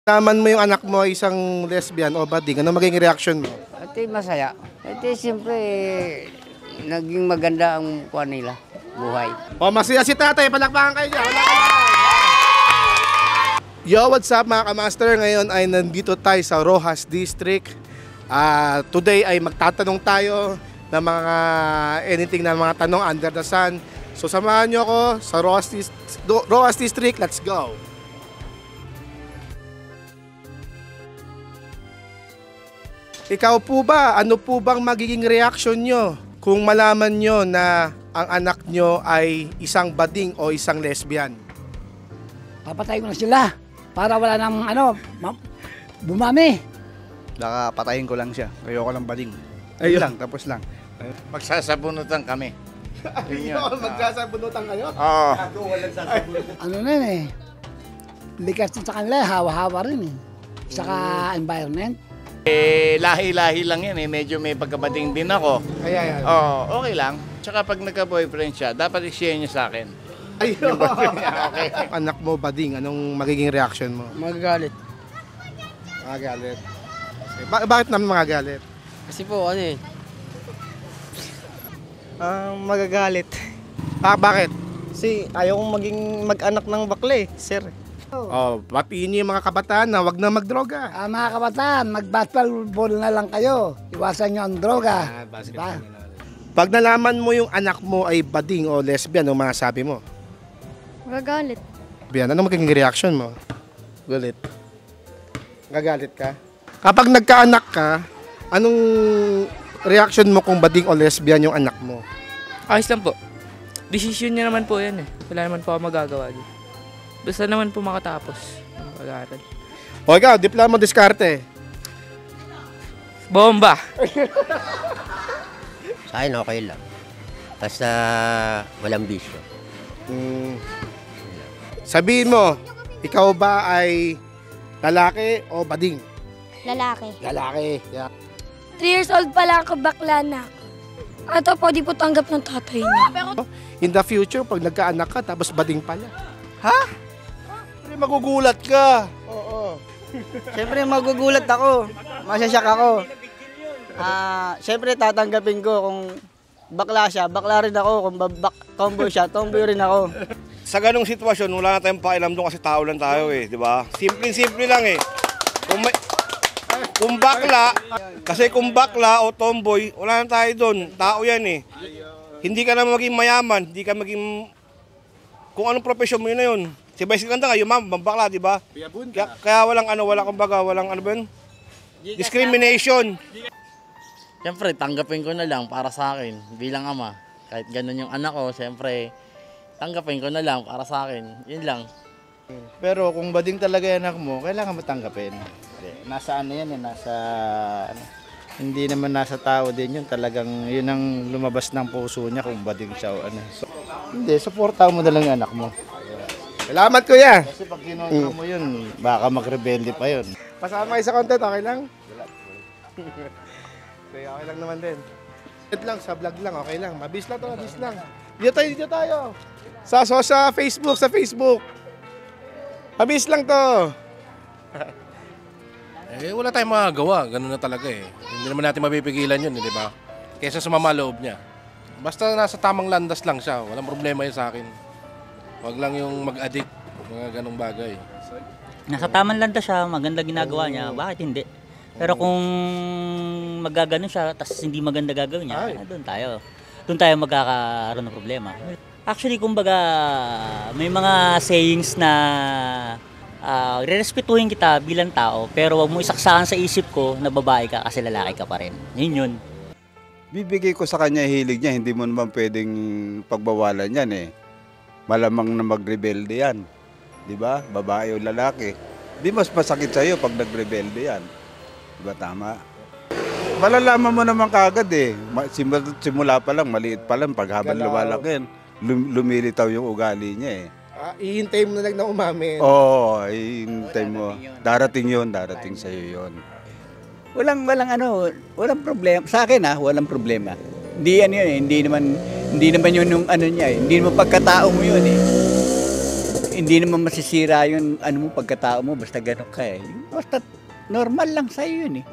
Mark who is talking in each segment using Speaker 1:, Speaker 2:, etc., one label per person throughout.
Speaker 1: Naman mo yung anak mo ay isang lesbian o bading, ano magiging reaction mo?
Speaker 2: Ito masaya. Ito siyempre naging maganda ang kuha nila, buhay.
Speaker 1: O masaya si tatay, palakpakan kayo dyan. Yo, what's up mga kamaster? Ngayon ay nandito tayo sa Roxas District. Today ay magtatanong tayo ng mga anything na mga tanong under the sun. So samahan nyo ako sa Roxas District. Let's go! Ikaw po ba, ano po bang magiging reaction nyo kung malaman nyo na ang anak nyo ay isang bading o isang lesbian?
Speaker 3: Papatay ko na sila para wala nang bumami.
Speaker 4: Patayin ko lang siya. Ayoko lang bading.
Speaker 1: Ayun
Speaker 4: Lang, tapos lang.
Speaker 5: Magsasabunutan kami.
Speaker 1: Ayun, magsasabunutan kayo?
Speaker 5: Oo.
Speaker 3: Ano na yun eh. Likas din sa kanila, hawa-hawa rin eh. Saka environment.
Speaker 5: Lahi-lahi lang yan eh. Medyo may pagkabading din ako.
Speaker 1: Ayan.
Speaker 5: Oo, okay lang. Tsaka pag nagka-boyfriend siya, dapat i-share niya sa akin.
Speaker 1: Ayun.
Speaker 5: Okay.
Speaker 1: Anak mo bading, anong magiging reaction mo?
Speaker 2: Magagalit.
Speaker 1: Magagalit. Okay. Bakit naman magagalit?
Speaker 2: Kasi po ano eh.
Speaker 4: Magagalit.
Speaker 1: Bakit?
Speaker 4: Kasi ayaw kong maging mag-anak ng bakla eh, sir.
Speaker 1: Oh, batiin niyo yung mga kabataan na wag na magdroga.
Speaker 3: Mga kabataan, mag-basketball na lang kayo. Iwasan nyo ang droga. Diba?
Speaker 1: Pag nalaman mo yung anak mo ay bading o lesbian, ano masasabi mo?
Speaker 6: Magagalit.
Speaker 1: Bian, ano magiging reaction mo? Galit. Gagalit ka? Kapag nagkaanak ka, anong reaction mo kung bading o lesbian yung anak mo?
Speaker 7: Ayos lang po. Desisyon niya naman po yan eh. Wala naman po ako magagawa din. Basta naman po makatapos ng pag-aaral.
Speaker 1: O ikaw, diploma diskarte.
Speaker 7: Bomba!
Speaker 8: Sa akin okay lang. Basta walang bisyo.
Speaker 1: Sabihin mo, ikaw ba ay lalaki o bading?
Speaker 6: Lalaki.
Speaker 1: Lalaki. Yeah.
Speaker 6: 3 years old pa lang ako, bakla na ako. Ito po, di po tanggap ng tatay niya.
Speaker 1: In the future, pag nagkaanak ka, tapos bading pala. Ha? Pero magugulat ka. Oo.
Speaker 4: Siyempre magugulat ako. Masasyak ako. Siyempre tatanggapin ko kung bakla siya, bakla rin ako. Kung tomboy siya, tomboy rin ako.
Speaker 9: Sa ganong sitwasyon, wala na tayong pakialam doon kasi tao lang tayo eh, di ba? Simple lang eh. Kung bakla o tomboy, wala na tayo doon. Tao yan eh. Hindi ka na maging mayaman, hindi ka maging kung anong profesyon mo yun na yun. Si Vice Ganda kayo, ma'am, bakla, di ba? Kaya walang discrimination.
Speaker 5: Siyempre, tanggapin ko na lang para sa akin bilang ama. Kahit ganun yung anak ko, siyempre, tanggapin ko na lang para sa akin. Yun lang.
Speaker 4: Pero kung bading talaga yung anak mo, kailangan mo tanggapin. Nasa ano yan eh, hindi naman nasa tao din yun. Talagang yun ang lumabas ng puso niya kung bading siya o ano. So, hindi, supportahan mo na lang yung anak mo.
Speaker 1: Salamat, kuya.
Speaker 4: Kasi pag kinontra mo yun, baka magrebelde pa yun.
Speaker 1: Pasama kayo sa content, okay lang? Okay lang naman din. Sa vlog lang, okay lang. Mabis lang. Dito tayo. Sa Facebook. Mabis lang to.
Speaker 10: Wala tayong magagawa. Ganun na talaga eh. Hindi naman natin mapipigilan yun, di ba? Kesa sumama loob niya. Basta nasa tamang landas lang siya. Walang problema yun sa akin. Wag lang yung mag-addict. Mga ganong bagay.
Speaker 11: Nasa tamang landas siya, maganda ginagawa niya. Bakit hindi? Pero kung magagano siya, tapos hindi maganda gagawin niya, doon tayo magkakaroon ng problema. Actually, kumbaga, may mga sayings na rerespetuhin kita bilang tao, pero wag mo isaksakan sa isip ko na babae ka kasi lalaki ka pa rin. Yun.
Speaker 12: Bibigay ko sa kanya hilig niya, hindi mo naman pwedeng pagbawalan yan eh. Malamang na magrebelde yan. Di ba? Babae o lalaki. Di mas masakit sa'yo pag nagrebelde yan. Di ba tama? Malalaman mo naman kagad eh. Simula pa lang, maliit pa lang, pag habang lumalaki, lumilitaw yung ugali niya eh.
Speaker 1: Ihintay mo na lang na umamin.
Speaker 12: Oo, ihintay mo. Darating sa'yo yun.
Speaker 13: Walang problema. Sa akin walang problema. Hindi ano yun, hindi naman yun yung ano niya eh. Hindi naman pagkatao mo yun eh. hindi naman masisira yung ano mo, pagkatao mo, basta gano'n ka eh. Basta normal lang sa'yo yun eh.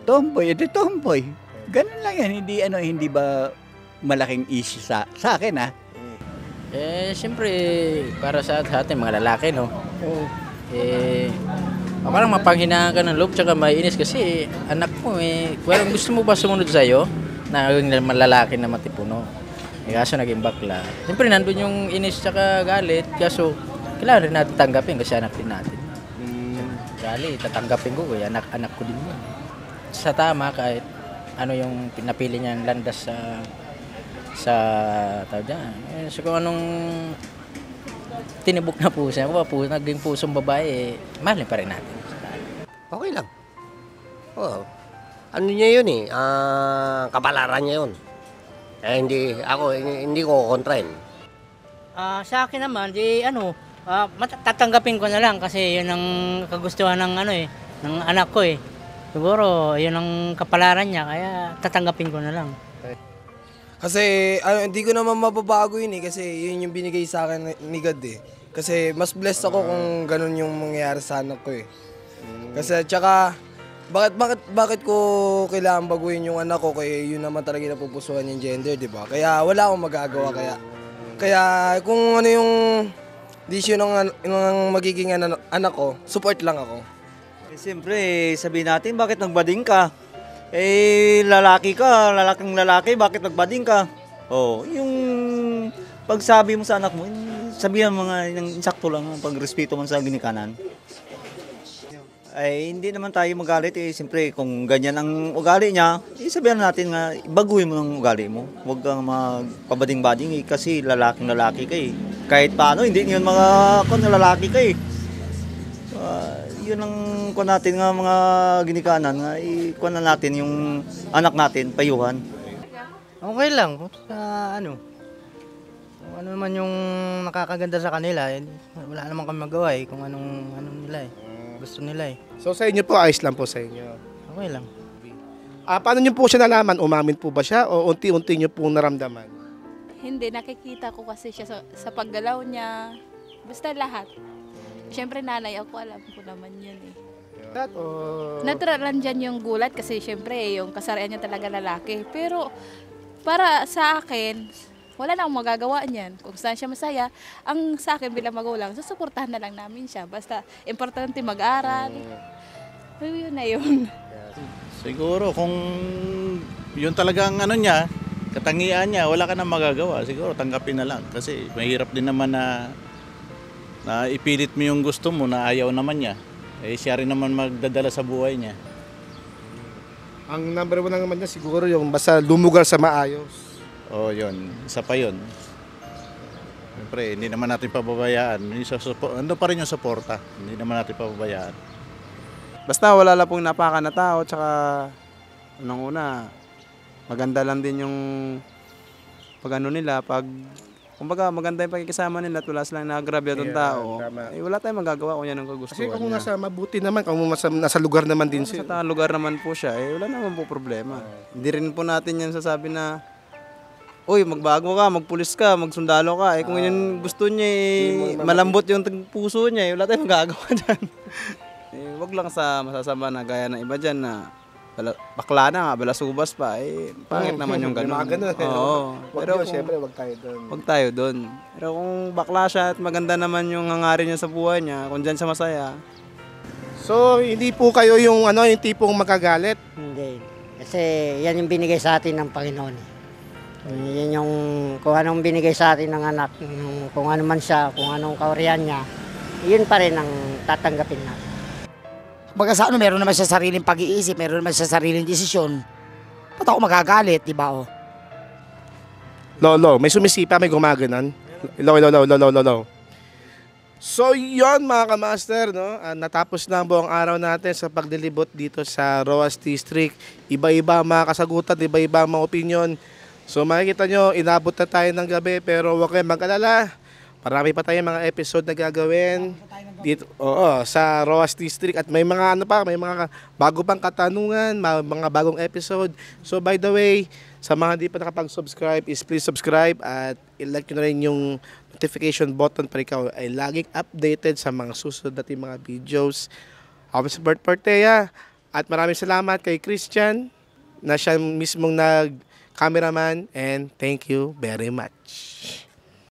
Speaker 13: Tomboy, edi tomboy. Ganun lang yan, hindi ba malaking issue sa akin ha?
Speaker 14: Siyempre, para sa atin, mga lalaki, no? Parang mapanghinaan ka ng loob, tsaka maiinis kasi anak mo, parang gusto mo ba sumunod sa'yo na yung malalaki na matipuno? Kaso naging bakla. Siyempre, nandun yung inis tsaka galit, kaso kailangan rin natin tanggapin kasi anak din natin. Gali, tatanggapin ko, anak ko din yun. Sa tama, kahit ano yung pinapili niyang landas sa tawag dyan. So kung anong tinibok na puso, naging pusong babae, mahalin pa rin natin.
Speaker 8: Okay lang. Oo. Ano niya yun kapalaran niya yun. Hindi ko kontrahin.
Speaker 15: Sa akin naman, tatanggapin ko na lang kasi yun ang kagustuhan ng ng anak ko eh. Siguro, yun ang kapalaran niya, kaya tatanggapin ko na lang.
Speaker 16: Kasi hindi ko naman mababago yun kasi yun yung binigay sa akin ni God eh. Kasi mas blessed ako kung ganun yung mangyayari sa anak ko eh. Kasi tsaka, bakit ko kailangan baguhin yung anak ko kaya yun naman talaga napupusuhan yung gender, di ba? Kaya wala akong magagawa kaya kung ano yung decision ng magiging anak ko, support lang ako.
Speaker 17: Siyempre, sabihin natin, bakit nagbading ka? Lalaki ka, lalaking lalaki, bakit nagbading ka? Yung pagsabi mo sa anak mo, sabihan mga insakto lang, pagrespeto mo sa ginikanan. Hindi naman tayo magalit siyempre kung ganyan ang ugali niya, sabihan natin nga, baguhin mo ng ugali mo. Huwag kang magpabading-bading kasi lalaking lalaki ka Kahit paano, hindi yun mga lalaki ka yun ang natin nga mga ginikanan nga ikuha na natin yung anak natin payuhan.
Speaker 18: Okay lang kung ano naman yung nakakaganda sa kanila wala naman kami magawa kung anong nila gusto nila
Speaker 1: So sa inyo po, ayos lang po sa inyo?
Speaker 18: Okay lang.
Speaker 1: Paano niyo po siya nalaman? Umamin po ba siya o unti-unti niyo po naramdaman?
Speaker 19: Hindi, nakikita ko kasi siya sa paggalaw niya. Basta lahat. Siyempre nanay ako, alam ko naman yun Natural lang dyan yung gulat kasi siyempre yung kasarian niya talaga lalaki. Pero para sa akin, wala na akong magagawa niyan. Kung saan siya masaya, ang sa akin bilang magulang, susuportahan na lang namin siya. Basta importante mag-aral. Yun na yun.
Speaker 4: Siguro kung yun talagang niya, katangian niya, wala ka na magagawa. Siguro tanggapin na lang kasi mahirap din naman na ipilit mo yung gusto mo na ayaw naman niya. Siya rin naman magdadala sa buhay niya.
Speaker 1: Ang number 1 naman niya siguro yung basta lumugar sa maayos.
Speaker 4: Yun. Isa pa yun. Siyempre, hindi naman natin pababayaan. Ano pa rin yung suporta. Hindi naman natin pababayaan.
Speaker 20: Basta wala lang pong napaka na tao. Tsaka, unang-una, maganda lang din yung nila. Kumbaga maganda yung pagkikisama nila at wala silang nag-grabya ng tao. Wala tayong magagawa kung yan ang kagustuhan niya.
Speaker 1: Kasi kung nasa mabuti naman, kung nasa lugar naman din siya.
Speaker 20: Nasa lugar naman po siya, wala naman po problema. Hindi rin po natin yan sasabi na, uy, magbago ka, magpulis ka, magsundalo ka. Kung yun gusto niya, malambot yung puso niya, wala tayong magagawa dyan. Wag lang sa masasama na gaya ng iba dyan na bakla na nga, balasubas pa, pangit naman yung gano'n.
Speaker 1: Pero siyempre, wag tayo doon.
Speaker 20: Wag tayo doon. Pero kung bakla siya at maganda naman yung hangarin niya sa buhay niya, kung dyan siya masaya.
Speaker 1: So, hindi po kayo yung tipong magagalit?
Speaker 21: Hindi. Kasi yan yung binigay sa atin ng Panginoon. Yan yung kung anong binigay sa atin ng anak, kung ano man siya, kung anong kauriyan niya, yun pa rin ang tatanggapin natin.
Speaker 22: Baga sa meron naman siya sariling pag-iisip, meron naman siya sariling desisyon. Ba't ako magagalit, di ba
Speaker 1: Lolo, may sumisipa, may gumaganon. Lolo. So yon mga kamaster, natapos na ang buong araw natin sa pagdilibot dito sa Roxas District. Iba-iba mga kasagutan, iba-iba mga opinion. So makikita nyo, inabot na tayo ng gabi pero huwag kayong mag-alala. Marami pa tayong mga episode na gagawin. dito, oo, sa Rojas District at may mga ano pa, may mga bago pang katanungan, mga bagong episode. So by the way, sa mga hindi pa nakapag-subscribe is please subscribe at i-like nyo na rin yung notification button para ikaw ay laging updated sa mga susunod nating mga videos. Ako si Bert Portea at maraming salamat kay Christian na siya mismong nag-cameraman and thank you very much.